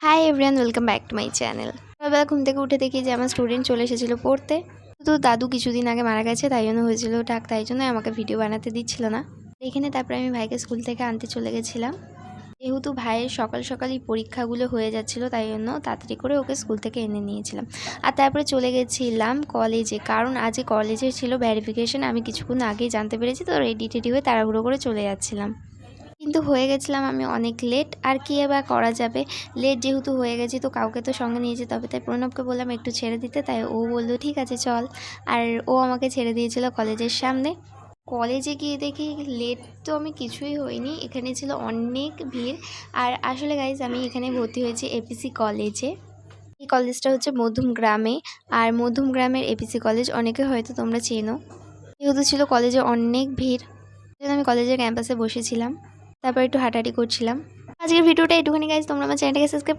Hi everyone, welcome back to my channel. সকালবেলা ঘুম থেকে উঠে দেখি যে আমার স্টুডেন্ট চলে এসেছিলো পড়তে। তো দাদু কিছুদিন আগে মারা গেছে, তাই জন্য হয়েছিল ডাক, তাই জন্য আমাকে ভিডিও বানাতে দিচ্ছিল না। এখানে তারপরে আমি ভাইকে স্কুল থেকে আনতে চলে গেছিলাম। যেহেতু ভাইয়ের সকাল সকালই পরীক্ষাগুলো হয়ে যাচ্ছিলো, তাই জন্য তাড়াতাড়ি করে ওকে স্কুল থেকে এনে নিয়েছিলাম। আর তারপরে চলে গেছিলাম কলেজে, কারণ আজকে কলেজে ছিল ভেরিফিকেশন। আমি কিছুক্ষণ আগেই জানতে পেরেছি, তো রেডি টেডি হয়ে তাড়াহুড়ো করে চলে যাচ্ছিলাম। কিন্তু হয়ে গেছিলাম আমি অনেক লেট। আর কি বা করা যাবে, লেট যেহেতু হয়ে গেছি তো কাউকে তো সঙ্গে নিয়ে যেতে হবে। তাই প্রণবকে বললাম একটু ছেড়ে দিতে, তাই ও বললো ঠিক আছে চল। আর ও আমাকে ছেড়ে দিয়েছিল কলেজের সামনে। কলেজে গিয়ে দেখি লেট তো আমি কিছুই হইনি, এখানে ছিল অনেক ভিড়। আর আসলে গাইজ আমি এখানে ভর্তি হয়েছি এপিসি কলেজে। এই কলেজটা হচ্ছে মধ্যম গ্রামে। আর মধ্যম গ্রামের এপিসি কলেজ অনেকে হয়তো তোমরা চেনো। যেহেতু ছিল কলেজে অনেক ভিড়, সেজন্য আমি কলেজের ক্যাম্পাসে বসেছিলাম। তারপর একটু হাঁটাহাঁটি করছিলাম। আজকের ভিডিওটা একটুখানি গাইজ, তোমরা আমার চ্যানেলটাকে সাবস্ক্রাইব